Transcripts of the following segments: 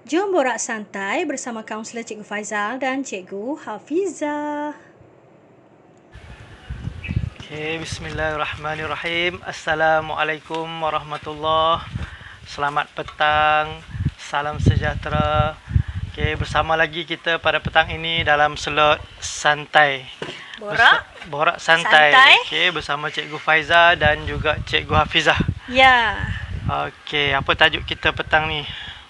Jom borak santai bersama kaunselor Cikgu Faizal dan Cikgu Hafizah. Okay, bismillahirrahmanirrahim. Assalamualaikum warahmatullahi. Selamat petang, salam sejahtera. Okay, bersama lagi kita pada petang ini dalam slot santai. Borak santai. Okay, bersama Cikgu Faizal dan juga Cikgu Hafizah. Ya. Okay, apa tajuk kita petang ni?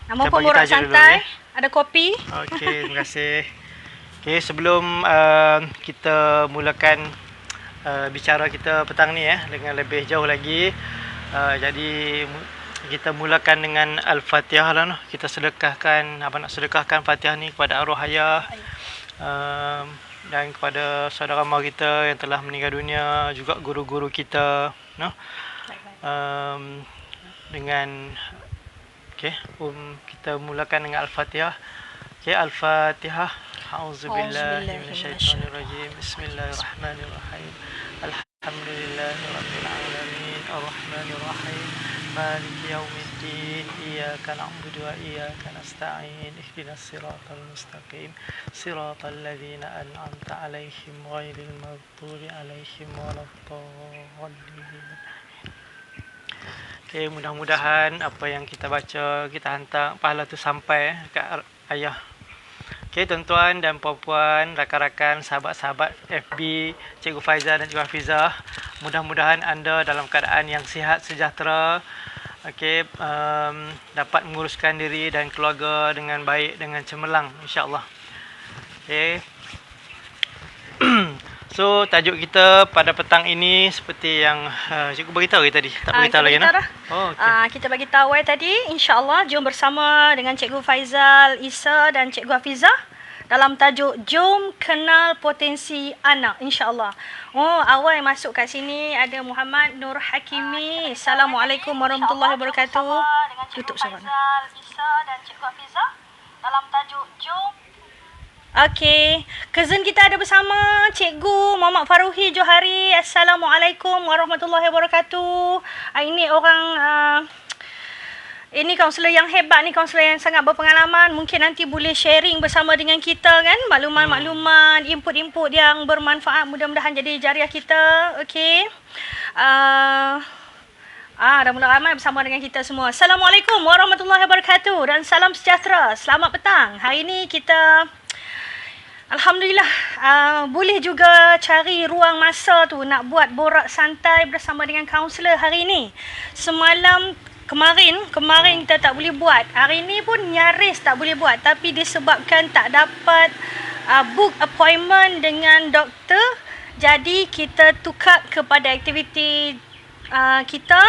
Nama pun borak santai. Ada kopi. Okey, terima kasih. Okey, sebelum kita mulakan bicara kita petang ni dengan lebih jauh lagi, jadi kita mulakan dengan Al-Fatihah lah. Kita sedekahkan, nak sedekahkan Fatihah ni kepada arwah ayah dan kepada saudara mara kita yang telah meninggal dunia, juga guru-guru kita, dengan okey, kita mulakan dengan Al-Fatihah. Okey, Al-Fatihah. A'udzubillahi minasyaitonirrajim. Bismillahirrahmanirrahim. Alhamdulillahirabbil alamin. Arrahmanirrahim. Maliki yaumiddin. Iyyaka na'budu wa iyyaka nasta'in. Ihdinas siratal mustaqim. Siratal ladzina an'amta 'alaihim ghairil maghdubi 'alaihim waladdallin. Okay, mudah-mudahan apa yang kita baca, kita hantar pahala tu sampai kat ayah. Okay, tuan-tuan dan puan-puan, rakan-rakan, sahabat-sahabat FB Cikgu Faizal dan Cikgu Hafizah, mudah-mudahan anda dalam keadaan yang sihat, sejahtera, okay, dapat menguruskan diri dan keluarga dengan baik, dengan cemerlang, insya-Allah. Okay. So, tajuk kita pada petang ini seperti yang cikgu beritahu tadi. Tak beritahu lagi, nah? Oh, okay. Kita bagi tahu tadi, insya-Allah jom bersama dengan Cikgu Faizal, Isa dan Cikgu Hafizah dalam tajuk Jom Kenal Potensi Anak, insya-Allah. Oh, awal yang masuk kat sini ada Muhammad Nur Hakimi. Assalamualaikum warahmatullahi wabarakatuh. Tutup suara. Faizal, Isa dan Cikgu Hafizah dalam tajuk Jom. Okey, cousin kita ada bersama Cikgu Muhammad Faruhi Johari. Assalamualaikum warahmatullahi wabarakatuh. Ini orang ini kaunselor yang hebat ni, kaunselor yang sangat berpengalaman. Mungkin nanti boleh sharing bersama dengan kita kan, maklumat-maklumat, input-input yang bermanfaat, mudah-mudahan jadi jariah kita. Okey. Dah mula ramai bersama dengan kita semua. Assalamualaikum warahmatullahi wabarakatuh dan salam sejahtera. Selamat petang. Hari ini kita alhamdulillah boleh juga cari ruang masa tu nak buat borak santai bersama dengan kaunselor hari ini. Kemarin kita tak boleh buat. Hari ini pun nyaris tak boleh buat, tapi disebabkan tak dapat book appointment dengan doktor, jadi kita tukar kepada aktiviti kita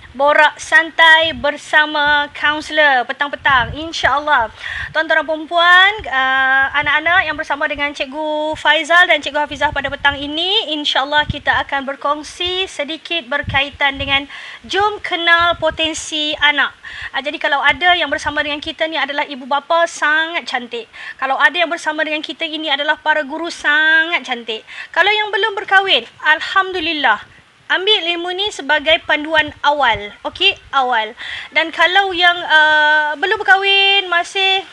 borak santai bersama kaunselor petang-petang, insya-Allah. Tuan-tuan dan puan-puan, anak-anak yang bersama dengan Cikgu Faizal dan Cikgu Hafizah pada petang ini, insya-Allah kita akan berkongsi sedikit berkaitan dengan jom kenal potensi anak. Jadi kalau ada yang bersama dengan kita ni adalah ibu bapa sangat cantik. Kalau ada yang bersama dengan kita ini adalah para guru sangat cantik. Kalau yang belum berkahwin, alhamdulillah, ambil ilmu ni sebagai panduan awal. Okey, awal. Dan kalau yang belum berkahwin, masih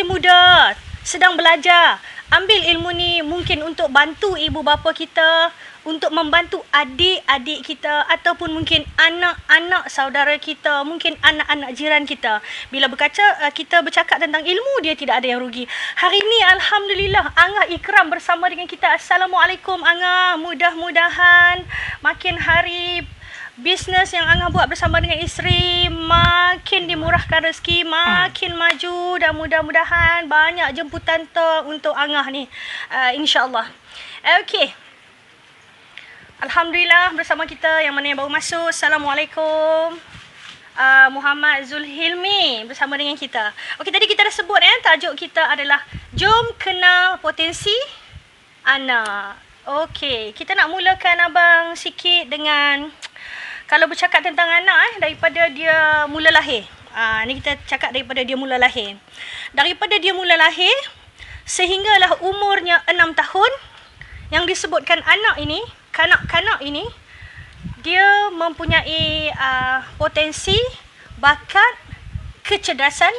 muda, sedang belajar, ambil ilmu ni mungkin untuk bantu ibu bapa kita, untuk membantu adik-adik kita, ataupun mungkin anak-anak saudara kita, mungkin anak-anak jiran kita. Bila kita bercakap tentang ilmu, dia tidak ada yang rugi. Hari ini alhamdulillah Angah Ikram bersama dengan kita. Assalamualaikum Angah. Mudah-mudahan makin hari bisnes yang Angah buat bersama dengan isteri makin dimurahkan rezeki, makin maju, dan mudah-mudahan banyak jemputan untuk Angah ni, insya-Allah. Okey. Alhamdulillah bersama kita yang mana yang baru masuk. Assalamualaikum. Muhammad Zulhilmi bersama dengan kita. Okey, tadi kita dah sebut tajuk kita adalah Jom Kenal Potensi Anak. Okey, kita nak mulakan abang sikit dengan kalau bercakap tentang anak daripada dia mula lahir. Ni kita cakap daripada dia mula lahir. Daripada dia mula lahir sehinggalah umurnya 6 tahun, yang disebutkan anak ini, kanak-kanak ini, dia mempunyai potensi, bakat, kecerdasan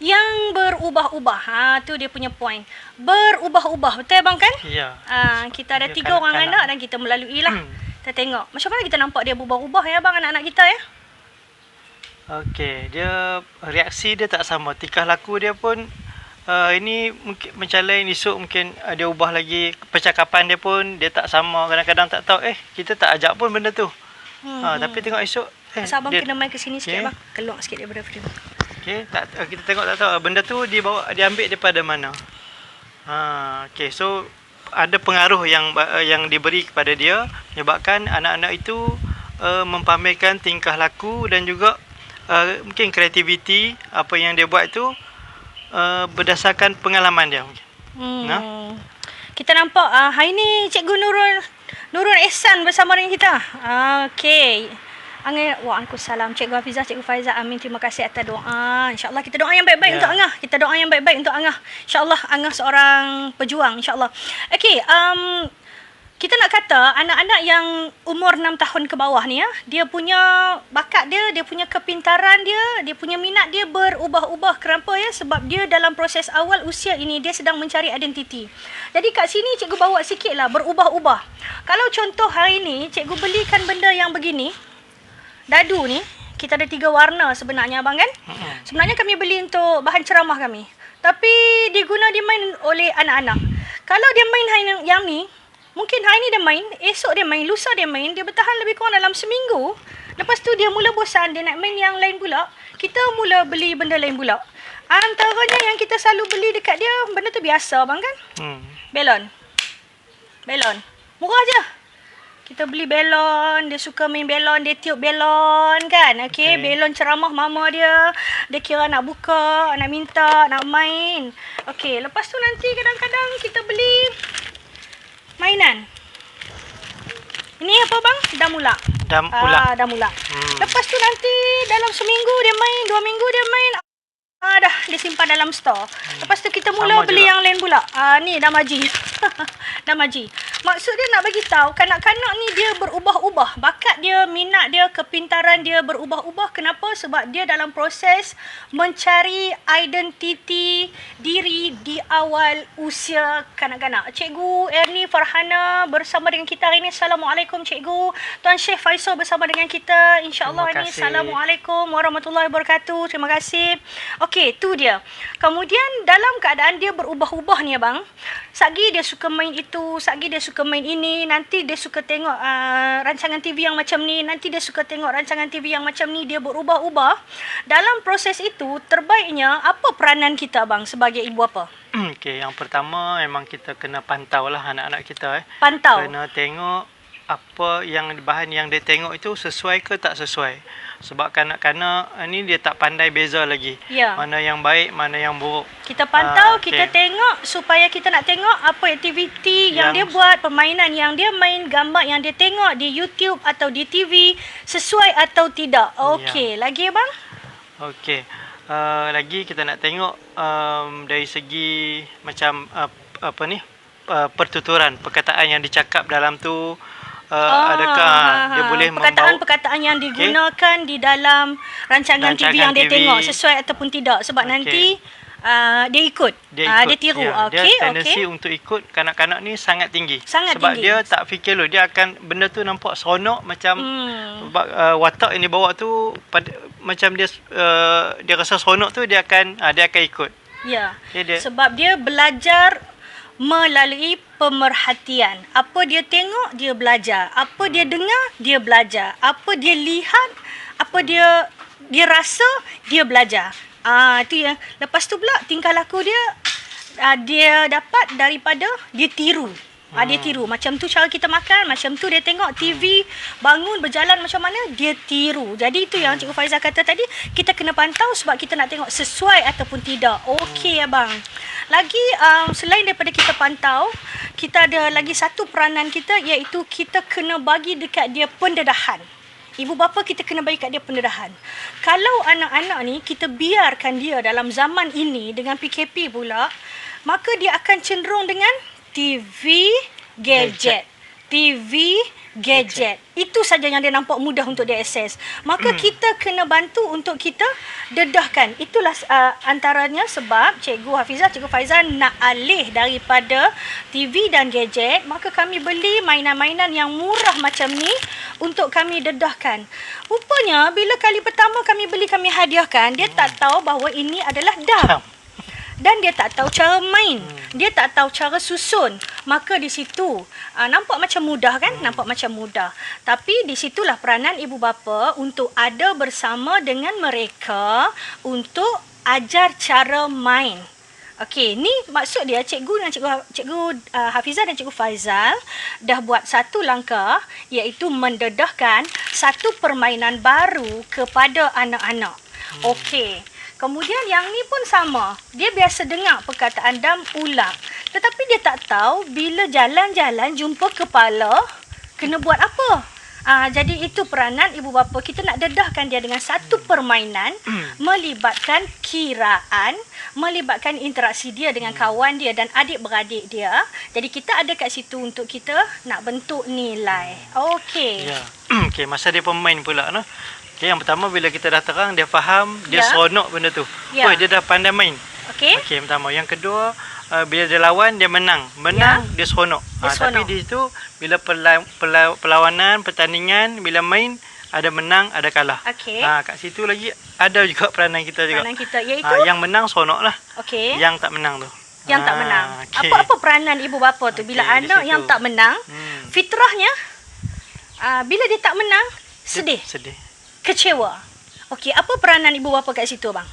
yang berubah-ubah. Tu dia punya point. Berubah-ubah. Betul abang kan? Ya. Kita ada Dia 3 orang kanak-kanak. anak dan kita melalui lah. Kita tengok. Macam mana kita nampak dia berubah-ubah ya abang, anak-anak kita ya? Okey, dia reaksi dia tak sama. Tingkah laku dia pun ini mungkin macam lain, esok mungkin dia ubah lagi. Percakapan dia pun dia tak sama. Kadang-kadang tak tahu kita tak ajak pun benda tu. Tapi tengok esok Masa abang dia, kena main ke sini sikit okey. abang. Keluar sikit daripada frame. okey, kita tengok tak tahu benda tu dia ambil daripada mana. Okey, so ada pengaruh yang diberi kepada dia menyebabkan anak-anak itu mempamerkan tingkah laku dan juga mungkin kreativiti apa yang dia buat itu berdasarkan pengalaman dia mungkin. Kita nampak hari ni Cikgu Nurul Ehsan bersama dengan kita. Okey. Waalaikumsalam. Cikgu Hafizah, Cikgu Faizah. Amin. Terima kasih atas doa. InsyaAllah kita doa yang baik-baik untuk Angah. Kita doa yang baik-baik untuk Angah. InsyaAllah Angah seorang pejuang. InsyaAllah. Okey. Kita nak kata anak-anak yang umur 6 tahun ke bawah ni dia punya bakat dia punya kepintaran dia punya minat dia berubah-ubah. Kenapa ya? Sebab dia dalam proses awal usia ini dia sedang mencari identiti. Jadi kat sini cikgu bawa sikitlah berubah-ubah. Kalau contoh hari ni cikgu belikan benda yang begini. Dadu ni kita ada 3 warna sebenarnya abang kan? Sebenarnya kami beli untuk bahan ceramah kami. Tapi dimain oleh anak-anak. Kalau dia main yang ni, mungkin hari ni dia main, esok dia main, lusa dia main, dia bertahan lebih kurang dalam seminggu. Lepas tu dia mula bosan, dia nak main yang lain pula. Kita mula beli benda lain pula. Antaranya yang kita selalu beli dekat dia, benda tu biasa abang kan? Belon. Murah je. Kita beli belon, dia suka main belon, dia tiup belon kan. Okay. Belon ceramah mama dia. Dia kira nak buka, nak minta, nak main. Okay, lepas tu nanti kadang-kadang kita beli mainan. Ini apa bang? Dah mula. Lepas tu nanti dalam seminggu dia main, 2 minggu dia main. Dah dia simpan dalam store. Lepas tu kita mula Sama beli juga. yang lain pula. Ni dah maji. Dah maji. Maksud dia nak bagi tahu kanak-kanak ni dia berubah-ubah. Bakat dia, minat dia, kepintaran dia berubah-ubah. Kenapa? Sebab dia dalam proses mencari identiti diri di awal usia kanak-kanak. Cikgu Ernie Farhana bersama dengan kita hari ini. Assalamualaikum Cikgu. Tuan Syekh Faisal bersama dengan kita. InsyaAllah Terima ini. kasih. Assalamualaikum warahmatullahi wabarakatuh. Terima kasih. Okey, tu dia. Kemudian dalam keadaan dia berubah-ubah ni abang. Sagi dia suka main itu, sagi dia suka main ini, nanti dia suka tengok rancangan TV yang macam ni, nanti dia suka tengok rancangan TV yang macam ni, dia berubah-ubah. Dalam proses itu, terbaiknya apa peranan kita abang sebagai ibu bapa? Okey, yang pertama memang kita kena pantau lah anak-anak kita. Pantau. Kena tengok apa yang bahan yang dia tengok itu sesuai ke tak sesuai. Sebab kanak-kanak ni dia tak pandai beza lagi. Ya. Mana yang baik, mana yang buruk. Kita pantau, okey. kita tengok supaya kita nak tengok apa aktiviti yang dia buat, permainan yang dia main, gambar yang dia tengok di YouTube atau di TV sesuai atau tidak. Okey, lagi abang? Okey. Lagi kita nak tengok dari segi macam pertuturan, perkataan yang dicakap dalam tu adakah dia boleh perkataan-perkataan yang digunakan di dalam rancangan TV yang dia tengok sesuai ataupun tidak, sebab nanti dia ikut. Dia tiru. Ya, Okey, dia tendensi untuk ikut kanak-kanak ni sangat tinggi. tinggi. Sebab dia tak fikir dulu, dia akan benda tu nampak seronok macam watak yang dia bawa tu macam dia rasa seronok tu dia akan ikut. Ya. Okay, Sebab dia belajar melalui pemerhatian. Apa dia tengok, dia belajar. Apa dia dengar, dia belajar. Apa dia lihat, apa dia rasa, dia belajar. Itu yang. Lepas tu pula tingkah laku dia dia dapat daripada dia tiru. Dia tiru. Macam tu cara kita makan, macam tu dia tengok TV, bangun, berjalan macam mana, dia tiru. Jadi itu yang Cikgu Faizal kata tadi, kita kena pantau sebab kita nak tengok sesuai ataupun tidak. Okey abang. Lagi selain daripada kita pantau, kita ada lagi satu peranan kita, iaitu kita kena bagi dekat dia pendedahan. Ibu bapa kita kena bagi kat dia pendedahan. Kalau anak-anak ni kita biarkan dia dalam zaman ini dengan PKP pula, maka dia akan cenderung dengan TV, gadget. TV, gadget. Itu saja yang dia nampak mudah untuk dia akses. Maka kita kena bantu untuk kita dedahkan. Itulah antaranya sebab Cikgu Hafizah, Cikgu Faizal nak alih daripada TV dan gadget. Maka kami beli mainan-mainan yang murah macam ni untuk kami dedahkan. Rupanya bila kali pertama kami beli, kami hadiahkan, dia tak tahu bahawa ini adalah dam. Dan dia tak tahu cara main. Dia tak tahu cara susun. Maka di situ nampak macam mudah kan? Nampak macam mudah. Tapi di situlah peranan ibu bapa untuk ada bersama dengan mereka untuk ajar cara main. Okey, ni maksud dia cikgu dan cikgu Hafizah dan cikgu Faizal dah buat satu langkah, iaitu mendedahkan satu permainan baru kepada anak-anak. Okey. Kemudian yang ni pun sama. Dia biasa dengar perkataan dam ulang. Tetapi dia tak tahu bila jalan-jalan jumpa kepala, kena buat apa. Jadi itu peranan ibu bapa. Kita nak dedahkan dia dengan satu permainan, melibatkan kiraan, melibatkan interaksi dia dengan kawan dia dan adik-beradik dia. Jadi kita ada kat situ untuk kita nak bentuk nilai. Okey. Ya. Okey, masa dia pemain pula noh. Okay, yang pertama bila kita dah terang, dia faham, dia seronok benda tu. Ya. Oh, dia dah pandai main. Okey. Okey, pertama. Yang kedua, bila dia lawan, dia menang. Menang, dia seronok. Tapi di situ, bila perlawanan, pertandingan, bila main, ada menang, ada kalah. Okey. Kat situ lagi, ada juga peranan kita juga. Peranan kita, iaitu? Yang menang, seronok lah. Okey. Yang tak menang tu. Yang tak menang. Okay. Apa peranan ibu bapa tu? Bila anak yang tak menang, fitrahnya, bila dia tak menang, sedih. Sedih. Kecewa. Okey, apa peranan ibu bapa kat situ bang?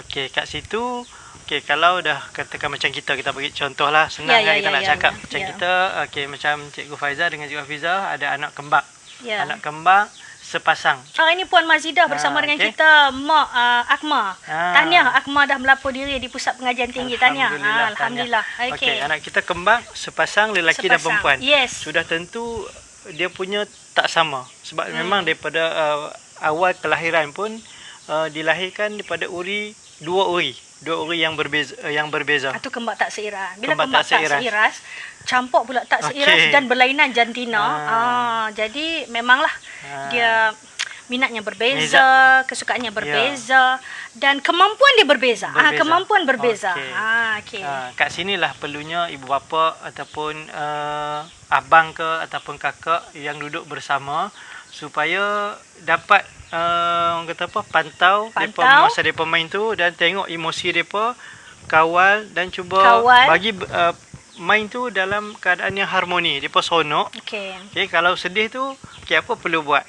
Okey, kat situ, okey, kalau dah katakan macam kita bagi contoh lah, senang kita nak cakap. Macam kita, okey, macam Cikgu Faizal dengan Cikgu Hafizah ada anak kembar. Anak kembar sepasang. Ini Puan Mazidah bersama dengan kita, Mak Akmal. Tahniah, Akmal dah melapor diri di Pusat Pengajian Tinggi. Tahniah. Alhamdulillah. Okey, anak kita kembar sepasang lelaki dan perempuan. Yes. Sudah tentu dia punya tak sama. Sebab memang daripada awal kelahiran pun dilahirkan daripada dua uri yang berbeza. Itu kembar tak seiras. Bila kembar tak seiras, campur pula tak seiras dan berlainan jantina. Jadi memanglah dia minatnya berbeza, kesukaannya berbeza dan kemampuan dia berbeza. Kemampuan berbeza. Okey. Kat sinilah perlunya ibu bapa ataupun abang ke ataupun kakak yang duduk bersama supaya dapat orang kata apa, pantau depa masa depa main tu dan tengok emosi depa, kawal dan cuba bagi main tu dalam keadaan yang harmoni. Depa seronok. Okey, kalau sedih tu apa perlu buat?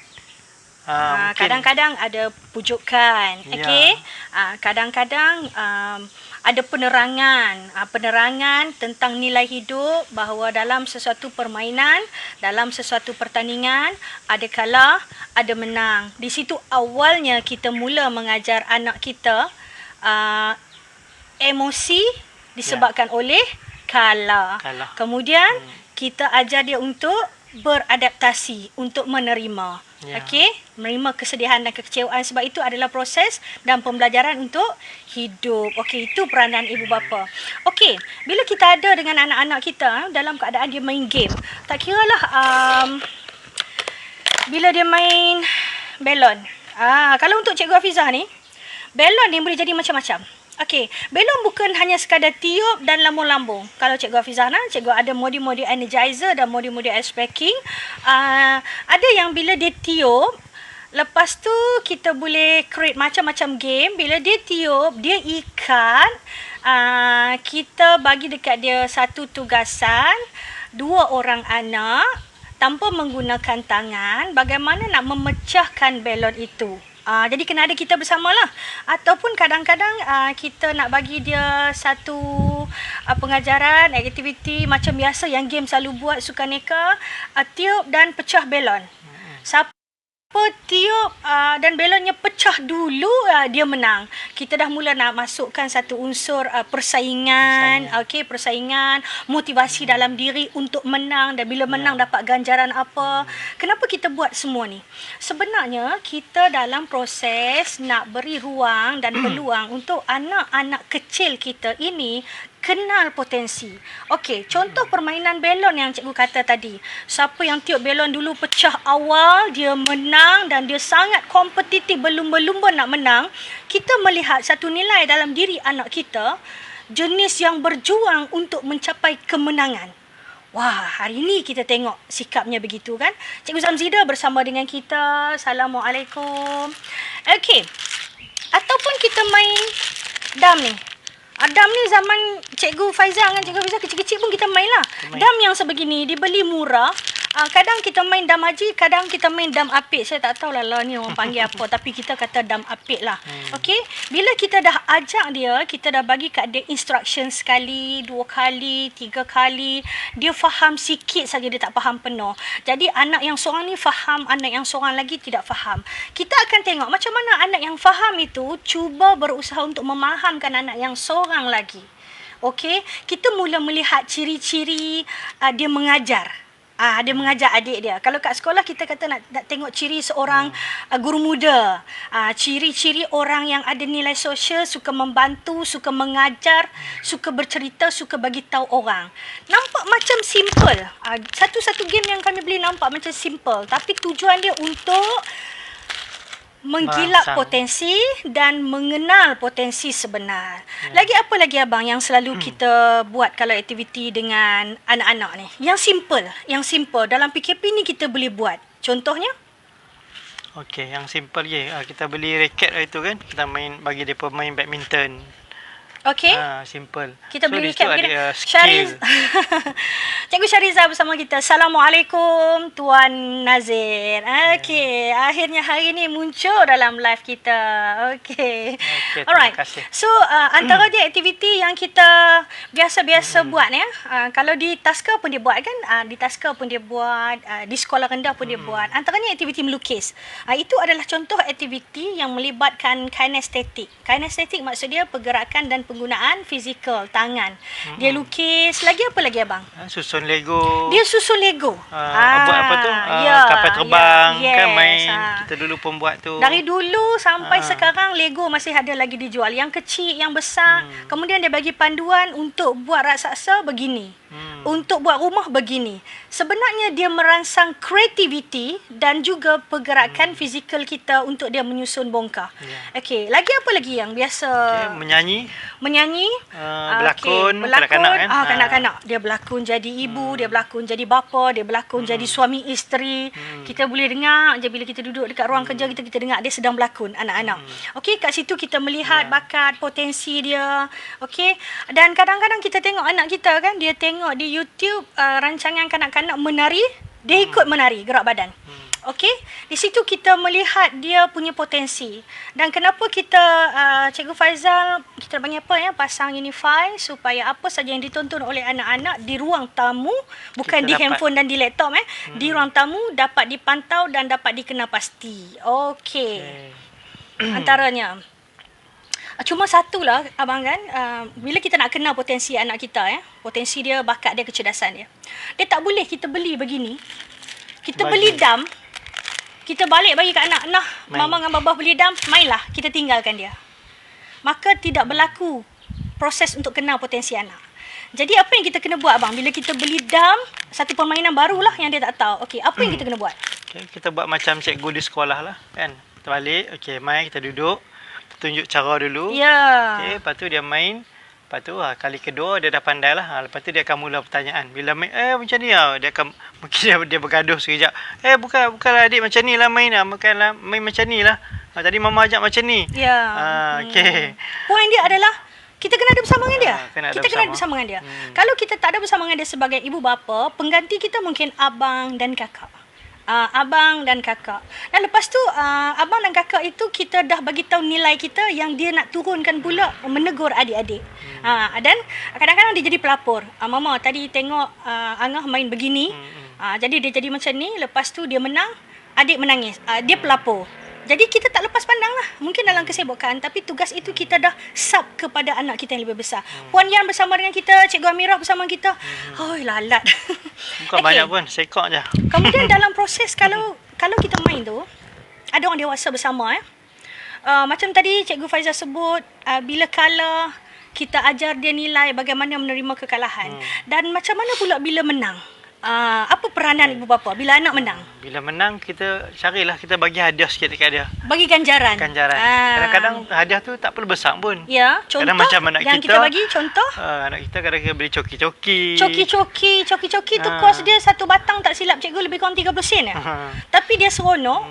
Kadang-kadang ada pujukan. Okey. Kadang-kadang ada penerangan tentang nilai hidup, bahawa dalam sesuatu permainan, dalam sesuatu pertandingan, ada kalah, ada menang. Di situ awalnya kita mula mengajar anak kita emosi disebabkan oleh kalah. Kemudian kita ajar dia untuk beradaptasi, untuk menerima. Okey, menerima kesedihan dan kekecewaan, sebab itu adalah proses dan pembelajaran untuk hidup. Okey, itu peranan ibu bapa. Okey, bila kita ada dengan anak-anak kita dalam keadaan dia main game, tak kiralah bila dia main belon. Kalau untuk Cikgu Hafizah ni, belon ni boleh jadi macam-macam. Okey, belon bukan hanya sekadar tiup dan lambung-lambung. Kalau Cikgu Hafizah, cikgu ada modi-modi energizer dan modi-modi ice packing. Ada yang bila dia tiup, lepas tu kita boleh create macam-macam game. Bila dia tiup, dia ikat, kita bagi dekat dia satu tugasan, 2 orang anak tanpa menggunakan tangan, bagaimana nak memecahkan belon itu. Jadi kena ada kita bersamalah. Ataupun kadang-kadang kita nak bagi dia satu pengajaran, aktiviti macam biasa yang game selalu buat, sukaneka, tiup dan pecah belon. Siapa tiup dan belonnya pecah dulu, dia menang. Kita dah mula nak masukkan satu unsur persaingan, persaingan, motivasi dalam diri untuk menang, dan bila menang dapat ganjaran apa. Kenapa kita buat semua ni? Sebenarnya kita dalam proses nak beri ruang dan peluang untuk anak-anak kecil kita ini kenal potensi. Okey, contoh permainan belon yang cikgu kata tadi. Siapa yang tiup belon dulu pecah awal, dia menang dan dia sangat kompetitif, berlumba-lumba nak menang. Kita melihat satu nilai dalam diri anak kita, jenis yang berjuang untuk mencapai kemenangan. Wah, hari ni kita tengok sikapnya begitu kan. Cikgu Zamzida bersama dengan kita. Assalamualaikum. Okey. Ataupun kita main dam ni. Dam ni zaman Cikgu Faizal dengan Cikgu Faizal kecil-kecil pun kita main lah. Dam yang sebegini dibeli murah. Kadang kita main dam haji, kadang kita main dam apik. Saya tak tahu lah ni orang panggil apa. Tapi kita kata dam apik lah. Okey. Bila kita dah ajak dia, kita dah bagi kat dia instruction sekali, 2 kali, 3 kali. Dia faham sikit saja, dia tak faham penuh. Jadi anak yang seorang ni faham, anak yang seorang lagi tidak faham. Kita akan tengok macam mana anak yang faham itu cuba berusaha untuk memahamkan anak yang seorang lagi. Okey. Kita mula melihat ciri-ciri dia mengajar. Dia mengajar adik dia. Kalau kat sekolah kita kata nak tengok ciri seorang guru muda. Ciri-ciri orang yang ada nilai sosial, suka membantu, suka mengajar, suka bercerita, suka bagi tahu orang. Nampak macam simple. Satu-satu game yang kami beli nampak macam simple. Tapi tujuan dia untuk menggilap potensi dan mengenal potensi sebenar. Lagi apa lagi abang yang selalu kita buat kalau aktiviti dengan anak-anak ni? Yang simple dalam PKP ni kita boleh buat. Contohnya? Okey, yang simple je. Kita beli raket lah itu kan. Kita bagi depa main badminton. Okey. Simple. Kita beli raket bagi kita. skill. Cikgu Syariza bersama kita. Assalamualaikum Tuan Nazir. Okey, akhirnya hari ni muncul dalam live kita. Okey. Alright. Terima kasih. So, antara je aktiviti yang kita biasa-biasa buat ya. Kalau di Taska pun dia buat kan? Di Taska pun dia buat, di sekolah rendah pun dia buat. Antaranya aktiviti melukis. Itu adalah contoh aktiviti yang melibatkan kinestetik. Kinestetik maksud dia pergerakan dan penggunaan fizikal tangan. Dia lukis. Lagi apa lagi abang? Susun Lego. Dia susun Lego. Buat apa tu? Kapal terbang. Kan main. Kita dulu pun buat tu. Dari dulu sampai sekarang Lego masih ada lagi dijual. Yang kecil, yang besar. Kemudian dia bagi panduan untuk buat raksasa begini. Untuk buat rumah begini. Sebenarnya dia merangsang kreativiti dan juga pergerakan fizikal kita untuk dia menyusun bongkar. Okey, lagi apa lagi yang biasa? Menyanyi. Berlakon. Kanak-kanak kan. Kanak-kanak. Dia berlakon jadi ibu, dia berlakon jadi bapa, dia berlakon jadi suami isteri. Kita boleh dengar je bila kita duduk dekat ruang kerja kita dengar dia sedang berlakon anak-anak. Okey, kat situ kita melihat bakat, potensi dia. Okey. Dan kadang-kadang kita tengok anak kita kan, dia tengok di YouTube rancangan kanak-kanak menari, dia ikut menari, gerak badan. Okey, di situ kita melihat dia punya potensi. Dan kenapa kita Cikgu Faizal kita panggil apa ya, pasang Unify supaya apa saja yang ditonton oleh anak-anak di ruang tamu, bukan di handphone dan di laptop di ruang tamu dapat dipantau dan dapat dikenal pasti. Okey. Antaranya cuma satulah abang kan, bila kita nak kenal potensi anak kita potensi dia, bakat dia, kecerdasan dia. Dia tak boleh kita beli begini. Kita beli dam, kita balik bagi kat anak, nah mama dengan baba beli dam, mainlah, kita tinggalkan dia. Maka tidak berlaku proses untuk kenal potensi anak. Jadi apa yang kita kena buat abang? Bila kita beli dam, satu permainan barulah yang dia tak tahu. Okey, apa yang kita kena buat? Okay, kita buat macam cikgu di sekolah lah kan. Kita balik, okey, main, kita duduk, kita tunjuk cara dulu. Okey, lepas tu dia main. Lepas tu kali kedua dia dah pandai lah. Lepas tu dia akan mula pertanyaan. Bila main, macam ni lah. Dia akan, mungkin dia bergaduh sekejap. Bukanlah adik macam ni lah main lah. Bukanlah main macam ni lah. Tadi mama ajak macam ni. Okey. Poin dia adalah kita kena ada bersama dengan dia. Kita kena ada bersama dengan dia. Kalau kita tak ada bersama dengan dia sebagai ibu bapa, pengganti kita mungkin abang dan kakak. Abang dan kakak. Dan lepas tu abang dan kakak itu kita dah bagi tahu nilai kita yang dia nak turunkan pula menegur adik-adik. Dan kadang-kadang dia jadi pelapor. Mama tadi tengok Angah main begini. Jadi dia jadi macam ni, lepas tu dia menang, adik menangis. Dia pelapor. Jadi kita tak lepas pandang lah. Mungkin dalam kesibukan, tapi tugas itu kita dah sub kepada anak kita yang lebih besar. Puan Yan bersama dengan kita, Cikgu Amirah bersama kita. Lalat. Bukan banyak pun, sekok je. Kemudian dalam proses kalau kita main tu, ada orang dewasa bersama. Macam tadi Cikgu Faizal sebut, bila kalah, kita ajar dia nilai bagaimana menerima kekalahan. Dan macam mana pula bila menang? Apa peranan ibu bapa bila anak menang? Bila menang, kita carilah, kita bagi hadiah sikit dekat dia. Bagi ganjaran. Kadang-kadang hadiah tu tak perlu besar pun. Ya, contoh kadang macam anak yang kita bagi contoh. Anak kita kadang kita beli coki-coki. Coki-coki tu kos dia satu batang tak silap cikgu lebih kurang 30 sen ya. Tapi dia seronok.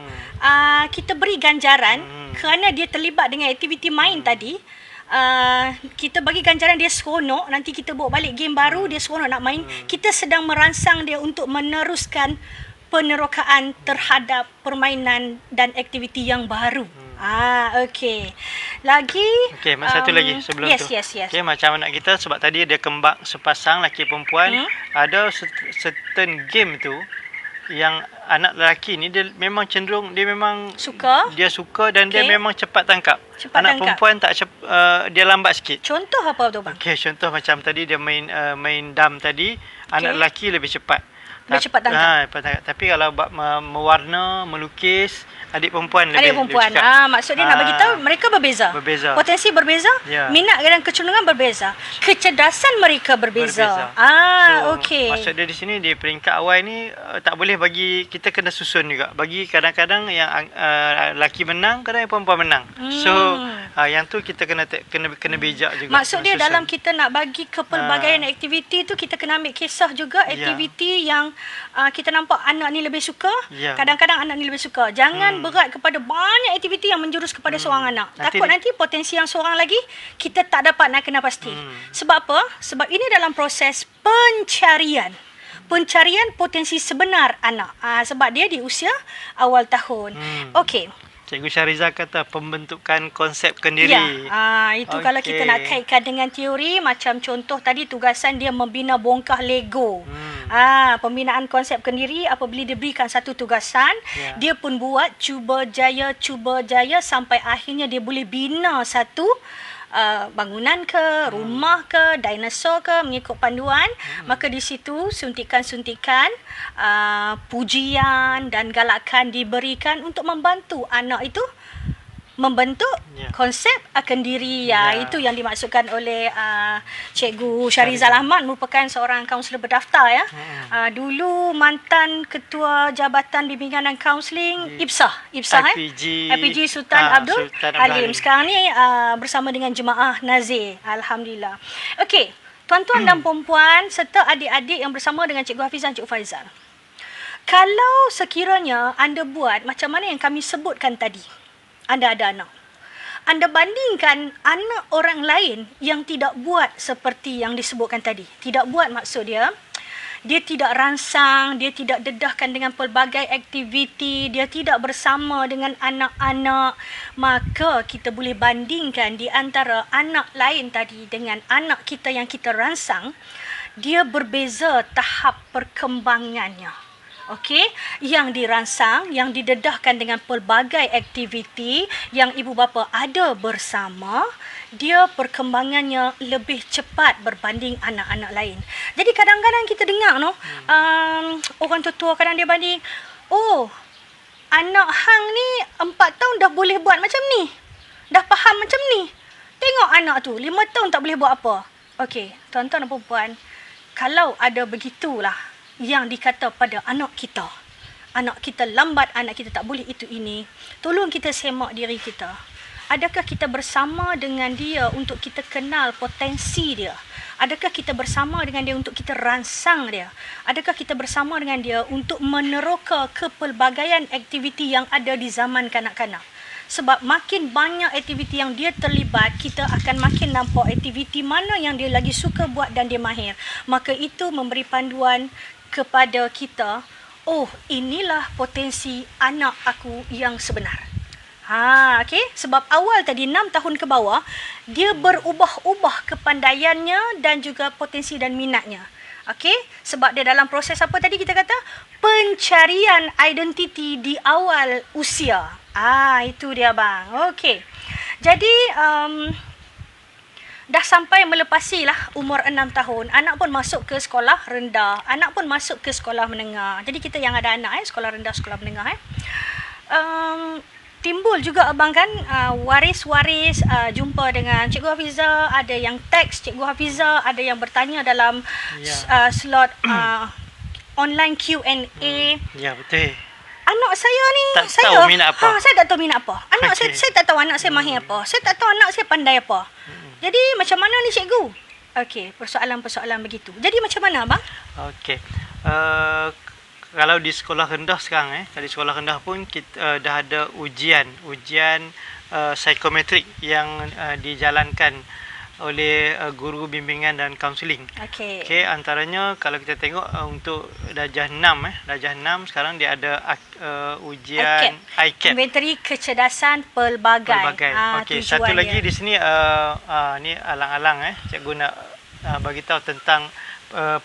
Kita beri ganjaran kerana dia terlibat dengan aktiviti main tadi. Kita bagi ganjaran, dia seronok. Nanti kita bawa balik game baru, dia seronok nak main. Kita sedang merangsang dia untuk meneruskan penerokaan terhadap permainan dan aktiviti yang baru. Okey. Lagi satu lagi sebelum tu. Yes. Okey, macam anak kita, sebab tadi dia kembang sepasang lelaki perempuan, ada certain game tu yang anak lelaki ni dia memang cenderung, dia memang suka dan dia memang cepat tangkap. Perempuan tak dia lambat sikit. Contoh apa tu bang? Okey, contoh macam tadi dia main dam tadi, anak lelaki lebih cepat. Cepat tangkap. Tapi kalau mewarna, melukis, adik perempuan lebih cepat. Maksud dia nak bagi tahu mereka berbeza. Potensi berbeza, minat dan kecenderungan berbeza. Kecerdasan mereka berbeza. Okey. Maksud dia di sini, di peringkat awal ni tak boleh bagi, kita kena susun juga. Bagi kadang-kadang yang lelaki menang, kadang yang perempuan menang. So yang tu kita kena bijak juga. Maksud dia dalam kita nak bagi kepelbagaian aktiviti tu, kita kena ambil kisah juga aktiviti yang kita nampak anak ni lebih suka. Kadang-kadang anak ni lebih suka. Jangan berat kepada banyak aktiviti yang menjurus kepada seorang anak. Takut nanti potensi yang seorang lagi kita tak dapat nak kena pasti. Sebab apa? Sebab ini dalam proses pencarian potensi sebenar anak. Sebab dia di usia awal tahun. Okey. Cikgu Syahriza kata pembentukan konsep kendiri. Itu kalau kita nak kaitkan dengan teori, macam contoh tadi tugasan dia membina bongkah Lego. Pembinaan konsep kendiri, apabila diberikan satu tugasan, dia pun buat cuba jaya sampai akhirnya dia boleh bina satu bangunan ke, rumah ke, dinosaur ke, mengikut panduan. Maka di situ suntikan-suntikan pujian dan galakan diberikan untuk membantu anak itu membentuk konsep akan diri. Itu yang dimaksudkan oleh Cikgu Syahrizal Ahmad, merupakan seorang kaunselor berdaftar ya. Dulu mantan ketua Jabatan Bimbingan dan Kaunseling IPSA IPG Sultan Abdul Halim. Sekarang ni bersama dengan jemaah Nazir, alhamdulillah. Okey, tuan-tuan dan puan-puan serta adik-adik yang bersama dengan Cikgu Hafiz dan Cikgu Faizal. Kalau sekiranya anda buat macam mana yang kami sebutkan tadi, anda ada anak, anda bandingkan anak orang lain yang tidak buat seperti yang disebutkan tadi. Tidak buat maksud dia tidak rangsang, dia tidak dedahkan dengan pelbagai aktiviti, dia tidak bersama dengan anak-anak. Maka kita boleh bandingkan di antara anak lain tadi dengan anak kita yang kita rangsang. Dia berbeza tahap perkembangannya. Okey, yang dirangsang, yang didedahkan dengan pelbagai aktiviti yang ibu bapa ada bersama, dia perkembangannya lebih cepat berbanding anak-anak lain. Jadi kadang-kadang kita dengar orang tua kadang dia banding, anak hang ni 4 tahun dah boleh buat macam ni, dah faham macam ni. Tengok anak tu 5 tahun tak boleh buat apa. Okey, tuan-tuan dan puan, kalau ada begitulah yang dikata pada anak kita lambat, anak kita tak boleh itu ini, tolong kita semak diri kita. Adakah kita bersama dengan dia untuk kita kenal potensi dia? Adakah kita bersama dengan dia untuk kita rangsang dia? Adakah kita bersama dengan dia untuk meneroka kepelbagaian aktiviti yang ada di zaman kanak-kanak? Sebab makin banyak aktiviti yang dia terlibat, kita akan makin nampak aktiviti mana yang dia lagi suka buat dan dia mahir. Maka itu memberi panduan kepada kita, inilah potensi anak aku yang sebenar. Okey, sebab awal tadi 6 tahun ke bawah, dia berubah-ubah kepandaiannya dan juga potensi dan minatnya. Okey, sebab dia dalam proses apa tadi kita kata? Pencarian identiti di awal usia. Itu dia bang. Okey. Jadi dah sampai melepasilah umur 6 tahun, anak pun masuk ke sekolah rendah, anak pun masuk ke sekolah menengah. Jadi kita yang ada anak sekolah rendah, sekolah menengah timbul juga abang kan waris-waris jumpa dengan Cikgu Hafiza, ada yang teks Cikgu Hafiza, ada yang bertanya dalam slot online Q&A. Ya, betul. Anak saya ni Tak tahu minat apa. saya tak tahu minat apa. Anak saya tak tahu anak saya mahir apa. Saya tak tahu anak saya pandai apa. Jadi macam mana ni cikgu? Okey, persoalan-persoalan begitu. Jadi macam mana abang? Okey. Kalau di sekolah rendah sekarang di sekolah rendah pun kita dah ada ujian psikometrik yang dijalankan oleh guru bimbingan dan kaunseling. Okey, antaranya kalau kita tengok untuk darjah 6 darjah 6 sekarang dia ada ujian ICAP, Inventari Kecerdasan Pelbagai. Okey, satu lagi di sini ni alang-alang cikgu nak bagi tahu tentang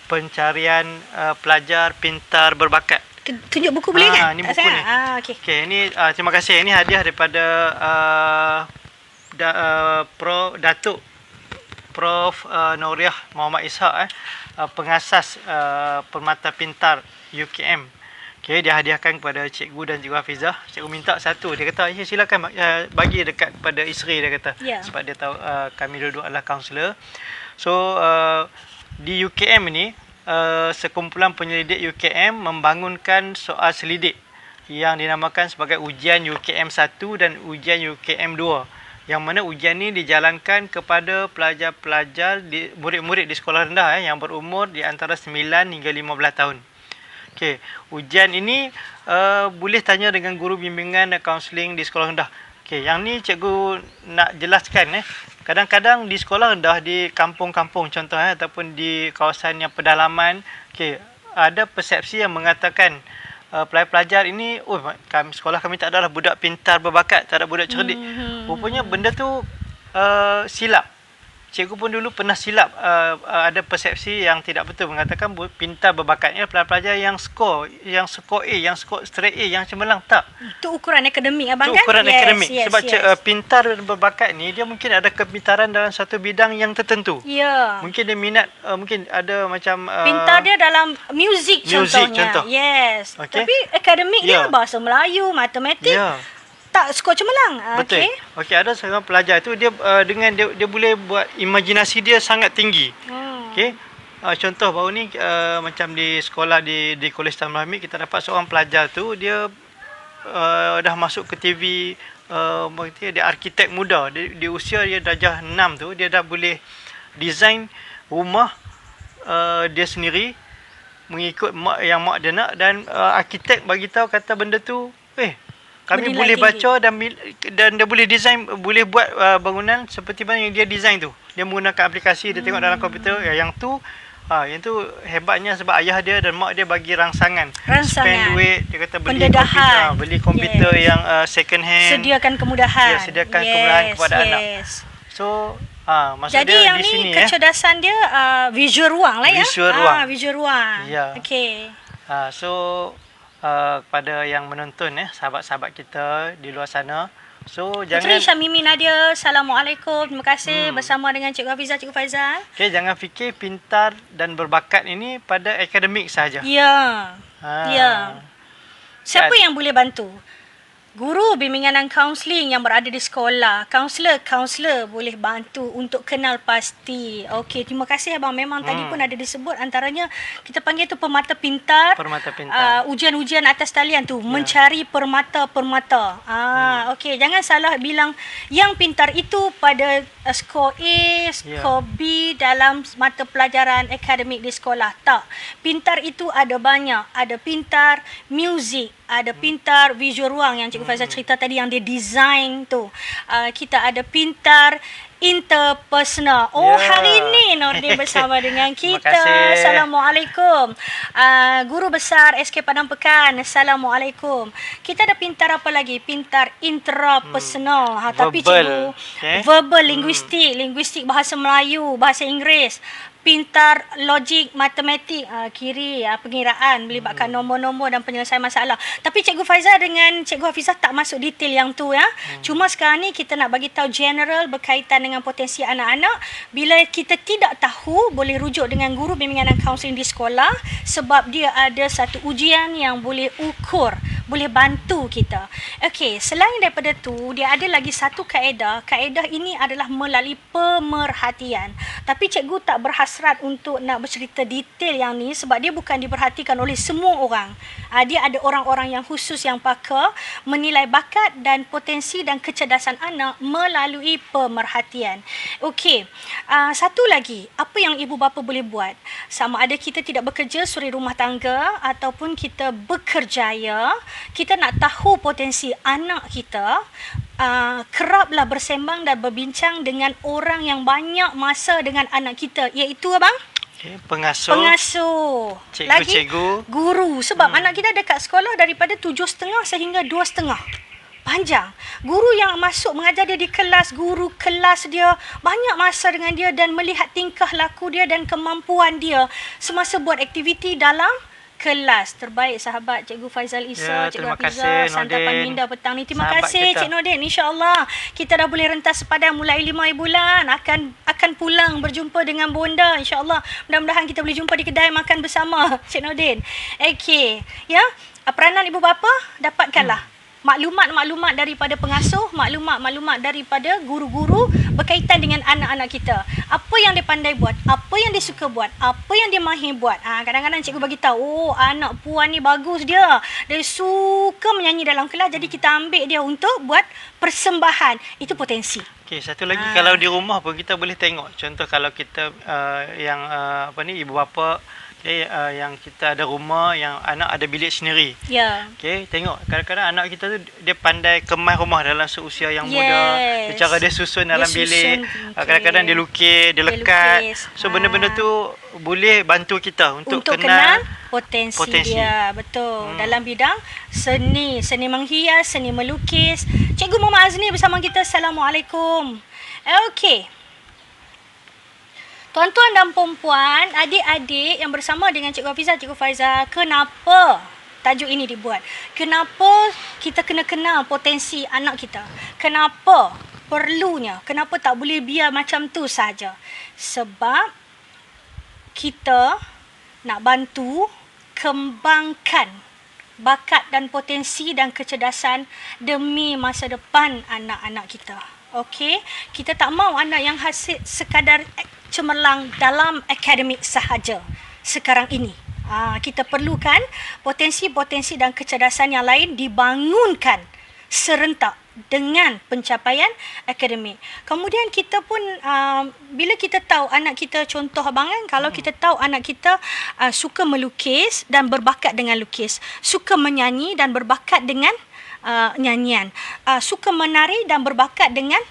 pencarian pelajar pintar berbakat. Tunjuk buku boleh kan? Ni buku ni. Okey, ini terima kasih. Ini hadiah daripada Datuk Prof Noriah Muhammad Ishak pengasas Permata Pintar UKM. Okey, dia hadiahkan kepada cikgu dan cikgu Hafizah. Cikgu minta satu. Dia kata, silakan bagi dekat kepada isteri, dia kata. Sebab dia tahu kami dua-dua adalah kaunselor. So di UKM ini sekumpulan penyelidik UKM membangunkan soal selidik yang dinamakan sebagai ujian UKM 1 dan ujian UKM 2. Yang mana ujian ini dijalankan kepada pelajar-pelajar, murid-murid di sekolah rendah yang berumur di antara 9 hingga 15 tahun. Okey, ujian ini boleh tanya dengan guru bimbingan dan kaunseling di sekolah rendah. Okey, yang ni cikgu nak jelaskan kadang-kadang di sekolah rendah di kampung-kampung contohnya ataupun di kawasan yang pedalaman, okey, ada persepsi yang mengatakan pelajar-pelajar ini, sekolah kami tak adalah budak pintar berbakat, tak ada budak cerdik. Rupanya benda tu silap. Cikgu pun dulu pernah silap, ada persepsi yang tidak betul mengatakan pintar berbakatnya pelajar yang skor A, yang skor straight A, yang cemerlang, tak. Itu ukuran akademik abang kan? Itu ukuran akademik. Sebab pintar dan berbakat ni dia mungkin ada kepintaran dalam satu bidang yang tertentu. Ya. Mungkin dia minat, mungkin ada macam pintar dia dalam muzik contohnya. Yes. Okay. Tapi akademik dia bahasa Melayu, matematik. Tak skor cemerlang. Betul. Okey, ada seorang pelajar tu dia dengan dia boleh buat imajinasi dia sangat tinggi. Okey. Contoh baru ni macam di sekolah di Kolej Tan Hamid kita dapat seorang pelajar tu dia dah masuk ke TV, dia arkitek muda. Di usia dia darjah 6 tu dia dah boleh design rumah dia sendiri mengikut mak dia nak, dan arkitek bagi tahu kata benda tu kami boleh baca dan dia boleh design, boleh buat bangunan seperti mana yang dia design tu. Dia menggunakan aplikasi, dia tengok dalam komputer. Yang tu hebatnya sebab ayah dia dan mak dia bagi rangsangan. Spend duit, dia kata beli komputer yang second hand. Sediakan kemudahan. Sediakan kemudahan kepada anak. So maksud jadi dia yang di sini kecerdasan dia visual ruang lah ya. Visual ruang. Okey. So kepada yang menonton sahabat-sahabat kita di luar sana. So Puteri Syamimi Nadia, Assalamualaikum. Terima kasih bersama dengan Cikgu Hafizah, Cikgu Faizal. Okey, jangan fikir pintar dan berbakat ini pada akademik saja. Ya. Siapa yang boleh bantu? Guru bimbingan dan kaunseling yang berada di sekolah, kaunselor boleh bantu untuk kenal pasti. Okey, terima kasih abang. Memang tadi pun ada disebut antaranya kita panggil tu permata pintar. Ujian-ujian atas talian tu mencari permata-permata. Okey, jangan salah bilang yang pintar itu pada skor A, skor B dalam mata pelajaran akademik di sekolah. Tak. Pintar itu ada banyak. Ada pintar muzik, ada pintar visual ruang yang Cikgu Faizal cerita tadi yang dia design tu. Kita ada pintar interpersonal. Hari ini Nordin bersama dengan kita. Assalamualaikum. Guru besar SK Padang Pekan. Assalamualaikum. Kita ada pintar apa lagi? Pintar intrapersonal. Tapi cikgu verbal, linguistik bahasa Melayu, bahasa Inggeris. pintar logik, matematik, kiri, pengiraan, melibatkan nombor-nombor dan penyelesaian masalah. Tapi Cikgu Faizal dengan Cikgu Hafizah tak masuk detail yang tu ya. Cuma sekarang ni kita nak bagi tahu general berkaitan dengan potensi anak-anak. Bila kita tidak tahu, boleh rujuk dengan guru bimbingan dan kaunseling di sekolah sebab dia ada satu ujian yang boleh ukur, boleh bantu kita. Okey, selain daripada tu, dia ada lagi satu kaedah. Kaedah ini adalah melalui pemerhatian. Tapi cikgu tak berhasrat untuk nak bercerita detail yang ni sebab dia bukan diperhatikan oleh semua orang. Dia ada orang-orang yang khusus yang pakar menilai bakat dan potensi dan kecerdasan anak melalui pemerhatian. Okey, satu lagi, apa yang ibu bapa boleh buat? Sama ada kita tidak bekerja suri rumah tangga ataupun kita bekerjaya, kita nak tahu potensi anak kita, keraplah bersembang dan berbincang dengan orang yang banyak masa dengan anak kita, iaitu abang? Okay, pengasuh, cikgu, guru. Sebab anak kita dekat sekolah daripada 7.30 sehingga 2.30. Panjang. Guru yang masuk mengajar dia di kelas, guru kelas dia, banyak masa dengan dia dan melihat tingkah laku dia dan kemampuan dia semasa buat aktiviti dalam kelas. Terbaik sahabat Cikgu Faizal Isa, Cikgu Hafizah, santapan minda petang ni. Terima kasih Cik Nordin. InsyaAllah kita dah boleh rentas sepadan mulai 5 bulan. Akan pulang berjumpa dengan bonda insyaAllah. Mudah-mudahan kita boleh jumpa di kedai makan bersama Cik Nordin. Okey, ya. Peranan ibu bapa dapatkanlah maklumat-maklumat daripada pengasuh, maklumat-maklumat daripada guru-guru berkaitan dengan anak-anak kita. Apa yang dia pandai buat, apa yang dia suka buat, apa yang dia mahir buat. Kadang-kadang cikgu bagi tahu, anak puan ni bagus dia. Dia suka menyanyi dalam kelas, jadi kita ambil dia untuk buat persembahan. Itu potensi. Okey, satu lagi kalau di rumah pun kita boleh tengok. Contoh kalau kita ibu bapa yang kita ada rumah yang anak ada bilik sendiri. Ya. Okey, tengok kadang-kadang anak kita tu dia pandai kemas rumah dalam seusia yang muda. Cara dia susun dalam bilik. Kadang-kadang dia lukis, dia lekat. So benda-benda tu boleh bantu kita untuk kenal potensi dia. Betul. Dalam bidang seni menghias, seni melukis. Cikgu Muhammad Azni bersama kita. Assalamualaikum. Okey. Tuan-tuan dan puan-puan, adik-adik yang bersama dengan Cikgu Hafizah, Cikgu Faizal, kenapa tajuk ini dibuat? Kenapa kita kena kenal potensi anak kita? Kenapa perlunya? Kenapa tak boleh biar macam tu saja? Sebab kita nak bantu kembangkan bakat dan potensi dan kecerdasan demi masa depan anak-anak kita. Okey, kita tak mau anak yang hasil sekadar cemerlang dalam akademik sahaja sekarang ini. Kita perlukan potensi-potensi dan kecerdasan yang lain dibangunkan serentak dengan pencapaian akademik. Kemudian kita pun bila kita tahu anak kita, contoh abang kan, kalau kita tahu anak kita suka melukis dan berbakat dengan lukis, suka menyanyi dan berbakat dengan nyanyian, suka menari dan berbakat dengan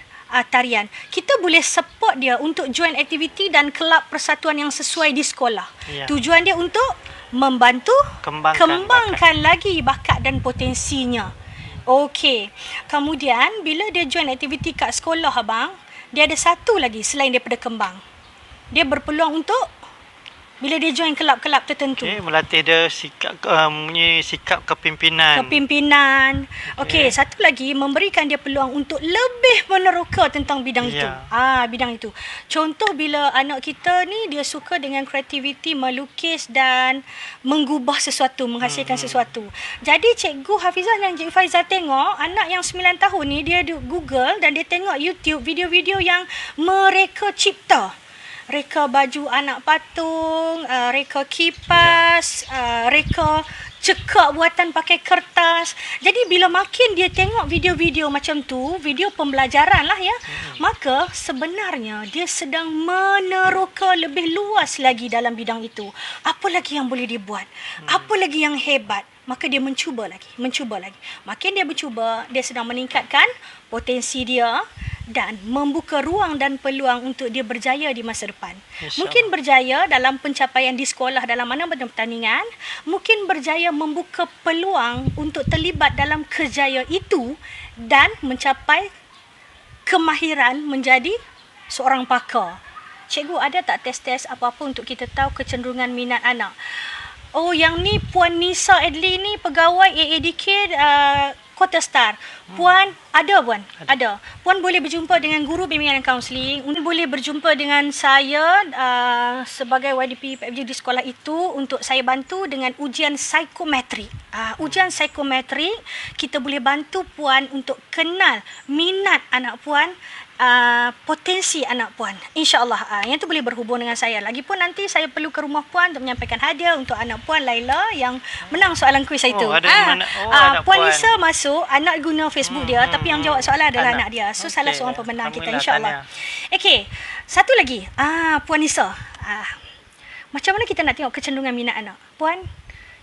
tarian, kita boleh support dia untuk join aktiviti dan kelab persatuan yang sesuai di sekolah. Tujuan dia untuk membantu kembangkan lagi bakat dan potensinya. Okey. Kemudian bila dia join aktiviti kat sekolah abang, dia ada satu lagi selain daripada kembang. Dia berpeluang untuk bila dia join kelab-kelab tertentu. Melatih dia sikap kepimpinan. Okey, satu lagi memberikan dia peluang untuk lebih meneroka tentang bidang itu. Bidang itu. Contoh bila anak kita ni dia suka dengan kreativiti melukis dan menggubah sesuatu, menghasilkan sesuatu. Jadi Cikgu Hafizah dan Cikgu Faizal tengok anak yang 9 tahun ni dia Google dan dia tengok YouTube video-video yang mereka cipta. Reka baju anak patung, reka kipas, reka cekak buatan pakai kertas. Jadi bila makin dia tengok video-video macam tu, video pembelajaran lah ya, maka sebenarnya dia sedang meneroka lebih luas lagi dalam bidang itu. Apa lagi yang boleh dibuat? Apa lagi yang hebat? Maka dia mencuba lagi. Makin dia mencuba, dia sedang meningkatkan potensi dia dan membuka ruang dan peluang untuk dia berjaya di masa depan. Mungkin berjaya dalam pencapaian di sekolah dalam mana-mana pertandingan, mungkin berjaya membuka peluang untuk terlibat dalam kerjaya itu dan mencapai kemahiran menjadi seorang pakar. cikgu ada tak test-test apa-apa untuk kita tahu kecenderungan minat anak? Oh, yang ni Puan Nisa Adli ni pegawai AADK Kota Star. Puan ada Puan? Ada. Puan boleh berjumpa dengan guru bimbingan dan kaunseling. Boleh berjumpa dengan saya sebagai YDP PFJ di sekolah itu untuk saya bantu dengan ujian psikometrik. Ujian psikometrik kita boleh bantu Puan untuk kenal minat anak Puan, potensi anak Puan. InsyaAllah. Yang tu boleh berhubung dengan saya. Lagipun nanti saya perlu ke rumah Puan untuk menyampaikan hadiah untuk anak Puan Laila yang menang soalan kuis itu. Puan Nisa masuk, anak guna Facebook dia, tapi yang jawab soalan adalah anak dia. So salah seorang pemenang kita, insyaAllah. Okey, satu lagi. Puan Nisa. Macam mana kita nak tengok kecenderungan minat anak? Puan,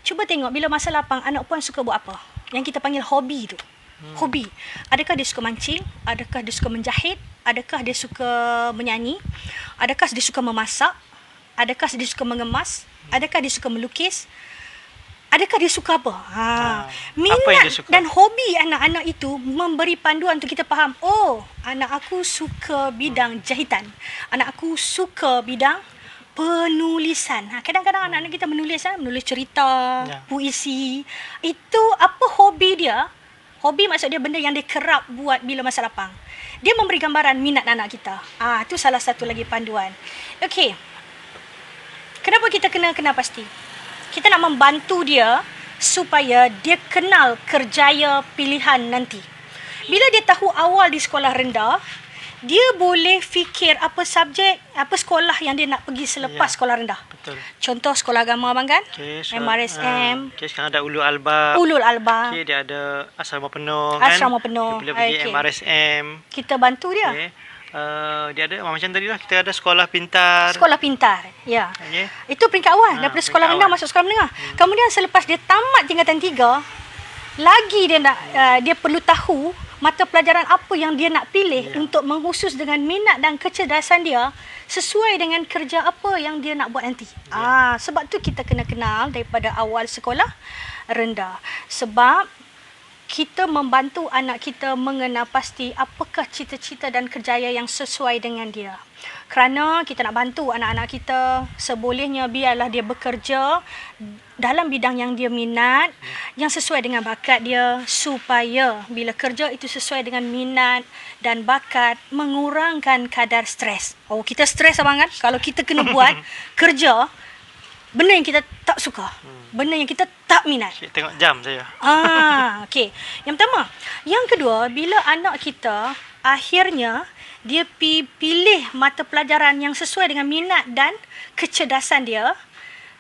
cuba tengok bila masa lapang anak Puan suka buat apa? Yang kita panggil hobi tu. Hobi. Adakah dia suka mancing? Adakah dia suka menjahit? Adakah dia suka menyanyi? Adakah dia suka memasak? Adakah dia suka mengemas? Adakah dia suka melukis? Adakah dia suka apa? Minat dan hobi anak-anak itu memberi panduan untuk kita faham. Oh, anak aku suka bidang jahitan. Anak aku suka bidang penulisan. Kadang-kadang anak-anak kita menulis cerita, puisi. Itu apa hobi dia? Hobi maksud dia benda yang dia kerap buat bila masa lapang. Dia memberi gambaran minat anak kita. Itu salah satu lagi panduan. Okey. Kenapa kita kena kenal pasti? Kita nak membantu dia supaya dia kenal kerjaya pilihan nanti. Bila dia tahu awal di sekolah rendah, dia boleh fikir apa subjek, apa sekolah yang dia nak pergi selepas sekolah rendah. Betul. Contoh sekolah agama abang kan? MRSM. Sekarang ada Ulul Albab. Dia ada Asrama Penuh kan? Asrama Penuh. Dia boleh pergi MRSM. Kita bantu dia. Dia ada macam tadi lah, kita ada sekolah pintar. Sekolah pintar, ya. Itu peringkat awal, daripada sekolah rendah masuk sekolah menengah. Kemudian selepas dia tamat tingkatan 3, lagi dia perlu tahu mata pelajaran apa yang dia nak pilih untuk mengkhusus dengan minat dan kecerdasan dia sesuai dengan kerja apa yang dia nak buat nanti. Sebab tu kita kena kenal daripada awal sekolah rendah. Sebab kita membantu anak kita mengenal pasti apakah cita-cita dan kerjaya yang sesuai dengan dia. Kerana kita nak bantu anak-anak kita sebolehnya biarlah dia bekerja dalam bidang yang dia minat, yang sesuai dengan bakat dia, supaya bila kerja itu sesuai dengan minat dan bakat, mengurangkan kadar stres. Kita stres abang kan? Kalau kita kena buat kerja benda yang kita tak suka, benda yang kita tak minat. Tengok jam saya. Okey. Yang pertama. Yang kedua, bila anak kita akhirnya dia pilih mata pelajaran yang sesuai dengan minat dan kecerdasan dia,